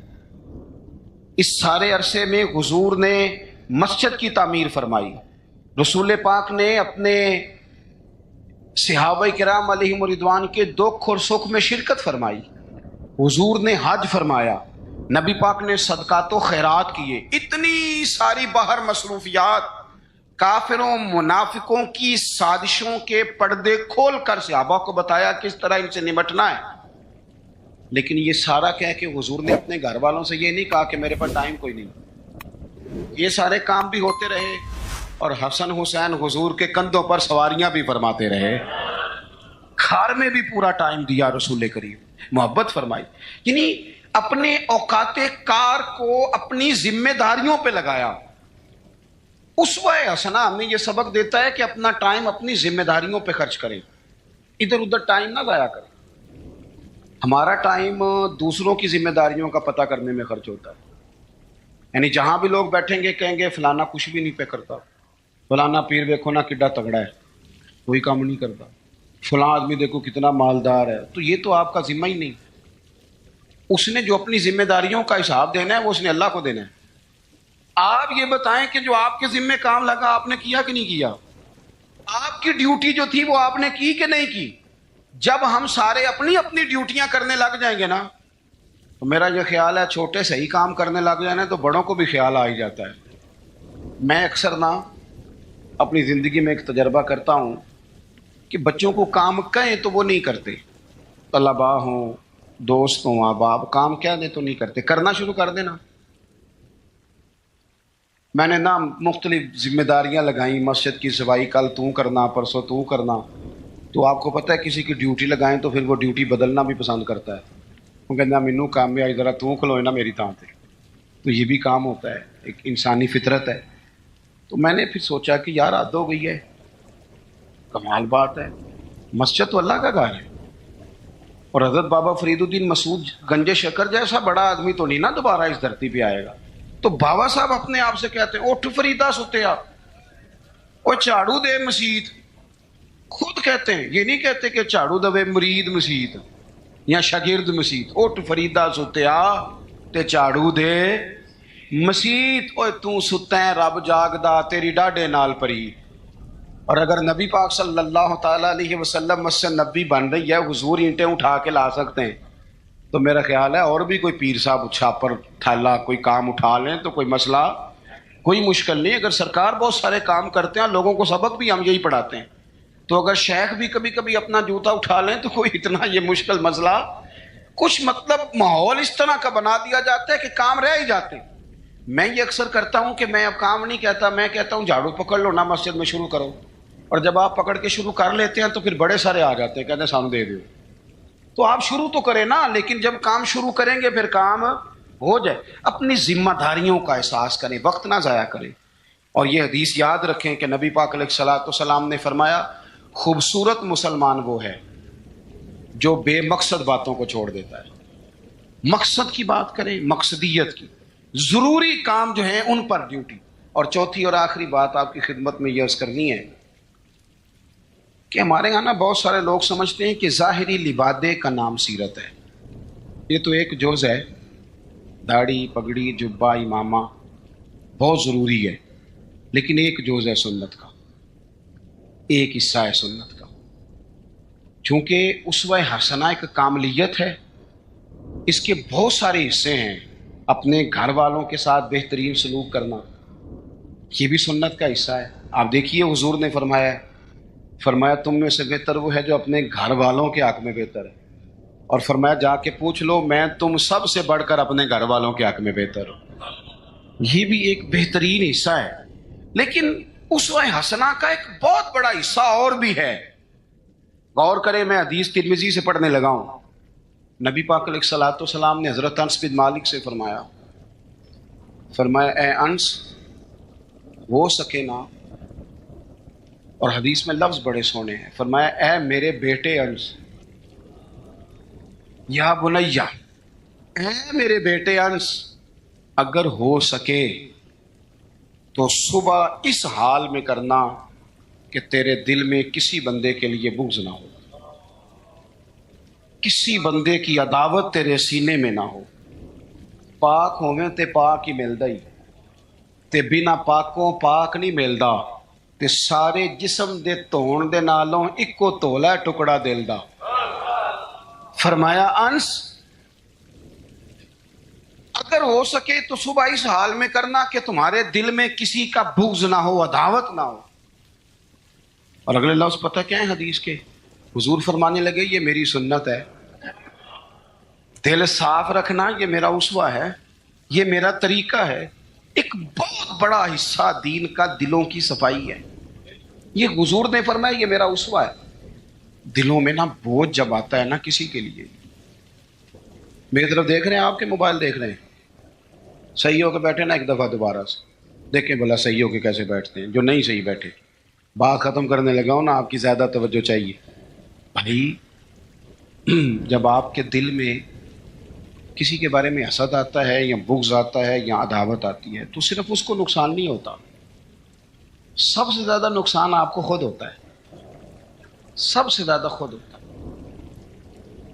A: اس سارے عرصے میں حضور نے مسجد کی تعمیر فرمائی. رسول پاک نے اپنے صحابہ کرام علیہم رضوان کے دکھ اور سکھ میں شرکت فرمائی. حضور نے حج فرمایا، نبی پاک نے صدقات و خیرات کیے. اتنی ساری باہر مصروفیات، کافروں منافقوں کی سازشوں کے پردے کھول کر صحابہ کو بتایا کس طرح ان سے نمٹنا ہے. لیکن یہ سارا کہہ کہ حضور نے اپنے گھر والوں سے یہ نہیں کہا کہ میرے پاس ٹائم کوئی نہیں. یہ سارے کام بھی ہوتے رہے، اور حسن حسین حضور کے کندھوں پر سواریاں بھی فرماتے رہے. کھار میں بھی پورا ٹائم دیا رسول کریم، محبت فرمائی. یعنی اپنے اوقات کار کو اپنی ذمہ داریوں پہ لگایا. اسوہ حسنہ ہمیں یہ سبق دیتا ہے کہ اپنا ٹائم اپنی ذمہ داریوں پہ خرچ کریں، ادھر ادھر ٹائم نہ ضائع کریں. ہمارا ٹائم دوسروں کی ذمہ داریوں کا پتہ کرنے میں خرچ ہوتا ہے. یعنی جہاں بھی لوگ بیٹھیں گے کہیں گے فلانا کچھ بھی نہیں پہ کرتا، فلانا پیر دیکھو نا کڈا تگڑا ہے، کوئی کام نہیں کرتا، فلاں آدمی دیکھو کتنا مالدار ہے. تو یہ تو آپ کا ذمہ ہی نہیں. اس نے جو اپنی ذمہ داریوں کا حساب دینا ہے وہ اس نے اللہ کو دینا ہے. آپ یہ بتائیں کہ جو آپ کے ذمہ کام لگا آپ نے کیا کہ نہیں کیا؟ آپ کی ڈیوٹی جو تھی وہ آپ نے کی کہ نہیں کی؟ جب ہم سارے اپنی اپنی ڈیوٹیاں کرنے لگ جائیں گے نا، تو میرا یہ خیال ہے چھوٹے سے ہی کام کرنے لگ جائیں تو بڑوں کو بھی خیال آ ہی جاتا ہے. میں اکثر نا اپنی زندگی میں ایک تجربہ کرتا ہوں کہ بچوں کو کام کہیں تو وہ نہیں کرتے. طلباء ہوں، دوست ہوں، احباب، کام کہہ دیں تو نہیں کرتے، کرنا شروع کر دینا. میں نے نا مختلف ذمہ داریاں لگائیں، مسجد کی صفائی کل تو کرنا، پرسوں تو کرنا. تو آپ کو پتہ ہے کسی کی ڈیوٹی لگائیں تو پھر وہ ڈیوٹی بدلنا بھی پسند کرتا ہے. وہ کہنا مینوں کام میں آئی ذرا تو کھلوئے نا میری تاں تے. تو یہ بھی کام ہوتا ہے، ایک انسانی فطرت ہے. تو میں نے پھر سوچا کہ یار حد ہو گئی ہے، کمال بات ہے، مسجد تو اللہ کا گھر ہے، اور حضرت بابا فرید الدین مسعود گنج شکر جیسا بڑا آدمی تو نہیں نا دوبارہ اس دھرتی پہ آئے گا. تو بابا صاحب اپنے آپ سے کہتے ہیں اٹھ فریدا ستیا، وہ جھاڑو دے مسیت. خود کہتے ہیں، یہ نہیں کہتے کہ جھاڑو دے مرید مسیت یا شاگرد مسیت. اٹھ فریدا ستیا تے جھاڑو دے مسیت. اوے تو ستا ہے رب جاگدا تیری ڈاڈے نال پری. اور اگر نبی پاک صلی اللہ تعالیٰ علیہ وسلم مسجد نبی بن رہی ہے، حضور اینٹیں اٹھا کے لا سکتے ہیں، تو میرا خیال ہے اور بھی کوئی پیر صاحب چھاپر تھالا کوئی کام اٹھا لیں تو کوئی مسئلہ، کوئی مشکل نہیں. اگر سرکار بہت سارے کام کرتے ہیں، لوگوں کو سبق بھی ہم یہی پڑھاتے ہیں.
B: تو اگر شیخ بھی کبھی کبھی اپنا جوتا اٹھا لیں تو کوئی اتنا یہ مشکل مسئلہ، کچھ مطلب ماحول اس طرح کا بنا دیا جاتا ہے کہ کام رہ ہی جاتے ہیں۔ میں یہ اکثر کرتا ہوں کہ میں اب کام نہیں کہتا، میں کہتا ہوں جھاڑو پکڑ لو نا مسجد میں شروع کرو، اور جب آپ پکڑ کے شروع کر لیتے ہیں تو پھر بڑے سارے آ جاتے ہیں کہتے ہیں سانو دے دو، تو آپ شروع تو کریں نا، لیکن جب کام شروع کریں گے پھر کام ہو جائے۔ اپنی ذمہ داریوں کا احساس کریں، وقت نہ ضائع کریں۔ اور یہ حدیث یاد رکھیں کہ نبی پاک علیہ الصلوۃ والسلام نے فرمایا خوبصورت مسلمان وہ ہے جو بے مقصد باتوں کو چھوڑ دیتا ہے۔ مقصد کی بات کریں، مقصدیت کی، ضروری کام جو ہیں ان پر ڈیوٹی۔ اور چوتھی اور آخری بات آپ کی خدمت میں یہ عرض کرنی ہے کہ ہمارے یہاں نا بہت سارے لوگ سمجھتے ہیں کہ ظاہری لبادے کا نام سیرت ہے۔ یہ تو ایک جز ہے، داڑھی پگڑی جبہ امامہ بہت ضروری ہے، لیکن ایک جز ہے سنت کا، ایک حصہ ہے سنت کا۔ چونکہ اسوہ حسنہ ایک کاملیت ہے، اس کے بہت سارے حصے ہیں۔ اپنے گھر والوں کے ساتھ بہترین سلوک کرنا یہ بھی سنت کا حصہ ہے۔ آپ دیکھیے حضور نے فرمایا تم میں سے بہتر وہ ہے جو اپنے گھر والوں کے حق میں بہتر ہے، اور فرمایا جا کے پوچھ لو میں تم سب سے بڑھ کر اپنے گھر والوں کے حق میں بہتر ہوں۔ یہ بھی ایک بہترین حصہ ہے، لیکن اسوہ حسنہ کا ایک بہت بڑا حصہ اور بھی ہے۔ غور کریں، میں حدیث ترمذی سے پڑھنے لگا ہوں۔ نبی پاک علیہ الصلوۃ والسلام نے حضرت انس بن مالک سے فرمایا اے انس ہو سکے نا، اور حدیث میں لفظ بڑے سونے ہیں، فرمایا اے میرے بیٹے انس، یا بنیا، اے میرے بیٹے انس، اگر ہو سکے تو صبح اس حال میں کرنا کہ تیرے دل میں کسی بندے کے لیے بغض نہ ہو، کسی بندے کی عداوت تیرے سینے میں نہ ہو۔ پاک ہوویں تے پاک ہی ملدا ہی، تے بنا پاکوں پاک نہیں ملدا، تے سارے جسم دے دھون دے نالوں اکو تولا ٹکڑا دل دا۔ فرمایا انس اگر ہو سکے تو صبح اس حال میں کرنا کہ تمہارے دل میں کسی کا بغض نہ ہو، عداوت نہ ہو۔ اور اگلے لفظ پتہ کیا ہے حدیث کے؟ حضور فرمانے لگے یہ میری سنت ہے، دل صاف رکھنا یہ میرا اسوہ ہے، یہ میرا طریقہ ہے۔ ایک بہت بڑا حصہ دین کا دلوں کی صفائی ہے۔ یہ حضور نے فرمایا یہ میرا اسوہ ہے۔ دلوں میں نا بوجھ جب آتا ہے نا کسی کے لیے، میری طرف دیکھ رہے ہیں آپ کے موبائل دیکھ رہے ہیں، صحیح ہو کے بیٹھے نا ایک دفعہ دوبارہ سے دیکھیں بھلا صحیح ہو کے کیسے بیٹھتے ہیں، جو نہیں صحیح بیٹھے۔ بات ختم کرنے لگا ہوں نا، آپ کی زیادہ توجہ چاہیے بھائی۔ جب آپ کے دل میں کسی کے بارے میں حسد آتا ہے یا بغض آتا ہے یا عداوت آتی ہے تو صرف اس کو نقصان نہیں ہوتا، سب سے زیادہ نقصان آپ کو خود ہوتا ہے، سب سے زیادہ خود ہوتا ہے۔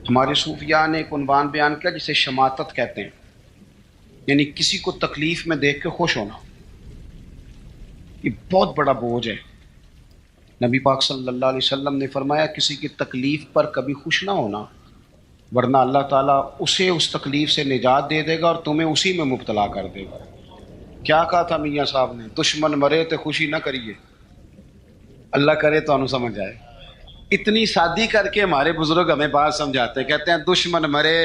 B: ہمارے صوفیاء نے ایک عنوان بیان کیا جسے شماتت کہتے ہیں، یعنی کسی کو تکلیف میں دیکھ کے خوش ہونا۔ یہ بہت بڑا بوجھ ہے۔ نبی پاک صلی اللہ علیہ وسلم نے فرمایا کسی کی تکلیف پر کبھی خوش نہ ہونا، ورنہ اللہ تعالیٰ اسے اس تکلیف سے نجات دے دے گا اور تمہیں اسی میں مبتلا کر دے گا۔ کیا کہا تھا میاں صاحب نے؟ دشمن مرے تو خوشی نہ کریے، اللہ کرے تو انو سمجھ آئے۔ اتنی شادی کر کے ہمارے بزرگ ہمیں بات سمجھاتے، کہتے ہیں دشمن مرے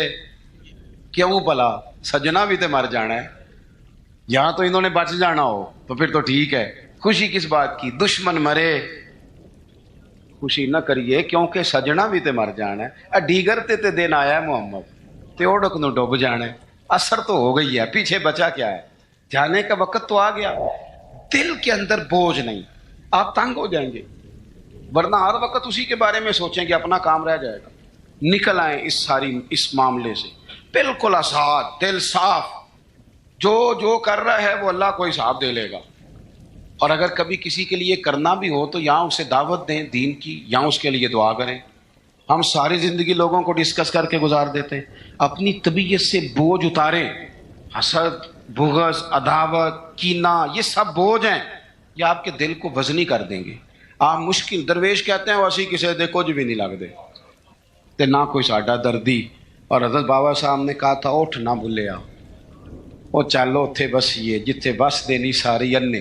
B: کیوں بھلا، سجنا بھی تو مر جانا ہے، یہاں تو انہوں نے بچ جانا ہو تو پھر تو ٹھیک ہے، خوشی کس بات کی؟ دشمن مرے خوشی نہ کریے کیونکہ سجنا بھی تے مر جانا ہے۔ ڈیگر تے دن آیا ہے محمد تے اوڑک نو ڈوب جانا ہے، اثر تو ہو گئی ہے، پیچھے بچا کیا ہے؟ جانے کا وقت تو آ گیا۔ دل کے اندر بوجھ نہیں، آپ تنگ ہو جائیں گے، ورنہ ہر وقت اسی کے بارے میں سوچیں کہ اپنا کام رہ جائے گا۔ نکل آئیں اس معاملے سے بالکل آزاد، دل صاف، جو کر رہا ہے وہ اللہ کو حساب دے لے گا۔ اور اگر کبھی کسی کے لیے کرنا بھی ہو تو یہاں اسے دعوت دیں دین کی، یہاں اس کے لیے دعا کریں۔ ہم ساری زندگی لوگوں کو ڈسکس کر کے گزار دیتے ہیں، اپنی طبیعت سے بوجھ اتاریں۔ حسد، بغض، عداوت، کینہ، یہ سب بوجھ ہیں، یہ آپ کے دل کو وزنی کر دیں گے۔ آپ مشکل درویش کہتے ہیں ویسی کسی دے کچھ بھی نہیں لگتے تے نہ کوئی ساڈا دردی۔ اور حضرت بابا صاحب نے کہا تھا اٹھ نہ بھولیا، وہ چلو اتھے بسیے جتھے بس دینی ساری انے۔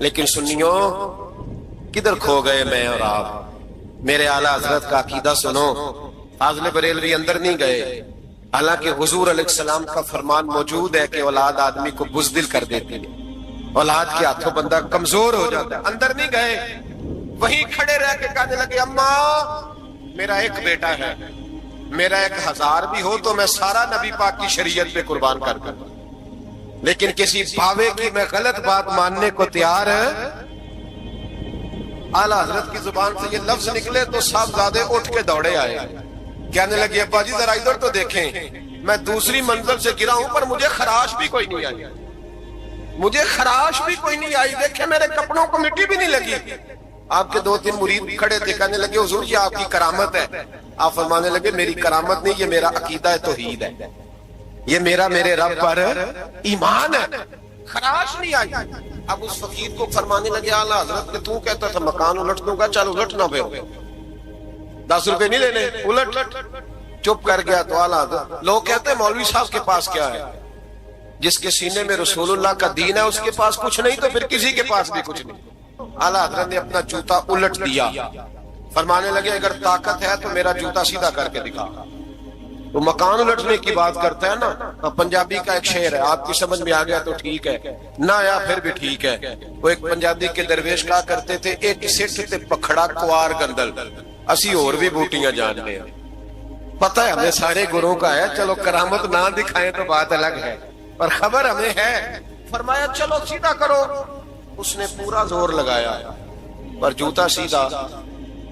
C: لیکن سنیوں کدھر کھو گئے میں اور آپ؟ میرے اعلیٰ حضرت کا عقیدہ سنو. فاضل بریلوی اندر نہیں گئے، حالانکہ حضور علیہ السلام کا فرمان موجود ہے کہ اولاد آدمی کو بزدل کر دیتی ہے، اولاد کے ہاتھوں بندہ کمزور ہو جاتا ہے. اندر نہیں گئے، وہیں کھڑے رہ کے کہنے لگے اماں میرا ایک بیٹا ہے، میرا 1000 بھی ہو تو میں سارا نبی پاک کی شریعت پہ قربان کر دوں، لیکن کسی باوے کی میں غلط بات ماننے کو تیار ہے. اعلیٰ حضرت کی زبان سے یہ لفظ نکلے تو صاحبزادے اٹھ کے دوڑے آئے، کہنے لگے ابا جی ذرا ادھر تو دیکھیں، میں دوسری منزل سے گرا ہوں پر مجھے خراش بھی کوئی نہیں آئی، مجھے خراش بھی کوئی نہیں آئی، دیکھیں میرے کپڑوں کو مٹی بھی نہیں لگی. آپ کے 2-3 مرید کھڑے تھے، کہنے لگے حضور یہ آپ کی کرامت ہے. آپ فرمانے لگے میری کرامت نہیں، یہ میرا عقیدہ توحید ہے، یہ میرے رب پر ایمان ہے، خراش نہیں آئی. اب اس فقیر کو فرمانے لگے اعلیٰ حضرت کہ تو کہتا تھا مکان الٹ دوں گا، چل الٹ نہ بے 10 روپے نہیں لینے، الٹ. چپ کر گیا. تو اعلیٰ حضرت لوگ کہتے ہیں مولوی صاحب کے پاس کیا ہے؟ جس کے سینے میں رسول اللہ کا دین ہے اس کے پاس کچھ نہیں تو پھر کسی کے پاس بھی کچھ نہیں. اعلیٰ حضرت نے اپنا جوتا الٹ دیا، فرمانے لگے اگر طاقت ہے تو میرا جوتا سیدھا کر کے دکھا. وہ مکان الٹنے کی بات کرتا ہے نا، پنجابی کا ایک شعر ہے، آپ کی سمجھ میں آ گیا تو ٹھیک ہے، نہ آیا پھر بھی ٹھیک ہے. وہ ایک پنجابی کے درویش کہا کرتے تھے ایک سٹھ تے پکھڑا کوار گندل، اسی اور بھی بوٹیاں جانتے ہیں. پتہ ہے ہمیں سارے گروہ کا ہے، چلو کرامت نہ دکھائیں تو بات الگ ہے، پر خبر ہمیں ہے. فرمایا چلو سیدھا کرو. اس نے پورا زور لگایا پر جوتا سیدھا،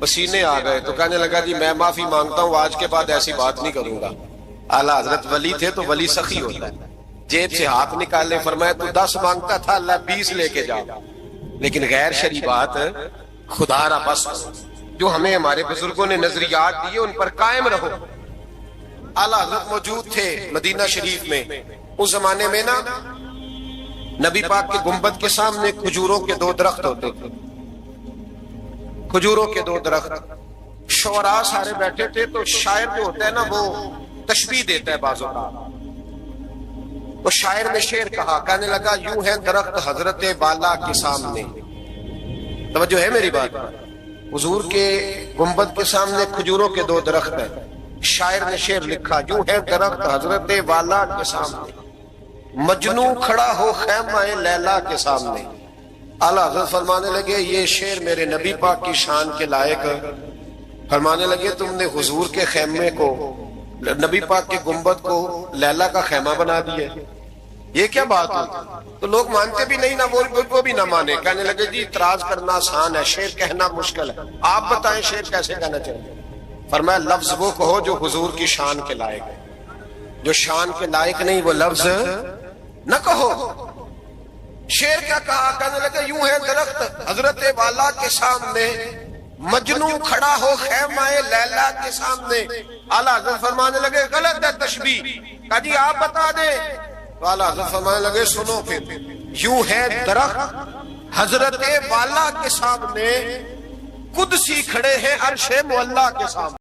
C: پسینے آ گئے. تو کہنے لگا جی میں معافی مانگتا ہوں، آج کے بعد ایسی بات نہیں کروں گا. اعلیٰ حضرت ولی تھے تو ولی سخی ہوتا ہے. جیب سے ہاتھ نکالے، فرمایا تو 10 مانگتا تھا، اللہ 20 لے کے جا، لیکن غیر شرعی بات خدا را بس. جو ہمیں ہمارے بزرگوں نے نظریات دیے ان پر قائم رہو. اعلیٰ حضرت موجود تھے مدینہ شریف میں. اس زمانے میں نا نبی پاک کے گنبد کے سامنے کھجوروں کے 2 درخت ہوتے تھے، کھجوروں کے 2 درخت. شعراء سارے بیٹھے تھے تو شاعر جو ہوتا ہے نا وہ تشبیہ دیتا ہے بعض اوقات. تو شاعر نے شعر کہا، کہنے لگا یوں ہے درخت حضرت والا کے سامنے. توجہ ہے میری بات؟ حضور کے گنبد کے سامنے کھجوروں کے 2 درخت ہیں. شاعر نے شعر لکھا، یوں ہے درخت حضرت والا کے سامنے، مجنو کھڑا ہو خیمہ لیلا کے سامنے. اعلیٰ حضرت فرمانے لگے یہ شعر میرے نبی پاک کی شان کے لائق. فرمانے لگے تم نے حضور کے خیمے کو، نبی پاک کے گنبد کو لیلا کا خیمہ بنا دیا، یہ کیا بات ہوتی؟ تو لوگ مانتے بھی نہیں، نہ وہ بھی نہ مانے. کہنے لگے جی اعتراض کرنا آسان ہے، شعر کہنا مشکل ہے، آپ بتائیں شعر کیسے کہنا چاہیے. فرمایا لفظ وہ کہو جو حضور کی شان کے لائق ہے، جو شان کے لائق نہیں وہ لفظ نہ کہو. شعر کیا کہا؟ کہنے لگے یوں ہے درخت حضرت والا کے سامنے، مجنو کھڑا ہو خیمہ لیلا کے سامنے. اعلیٰ حضرت فرمانے لگے غلط ہے تشبیہ. کہا جی آپ بتا دیں. تو اعلیٰ حضرت فرمانے لگے سنو پھر، یوں ہے درخت حضرت والا کے سامنے، قدسی کھڑے ہیں عرش معلا کے سامنے.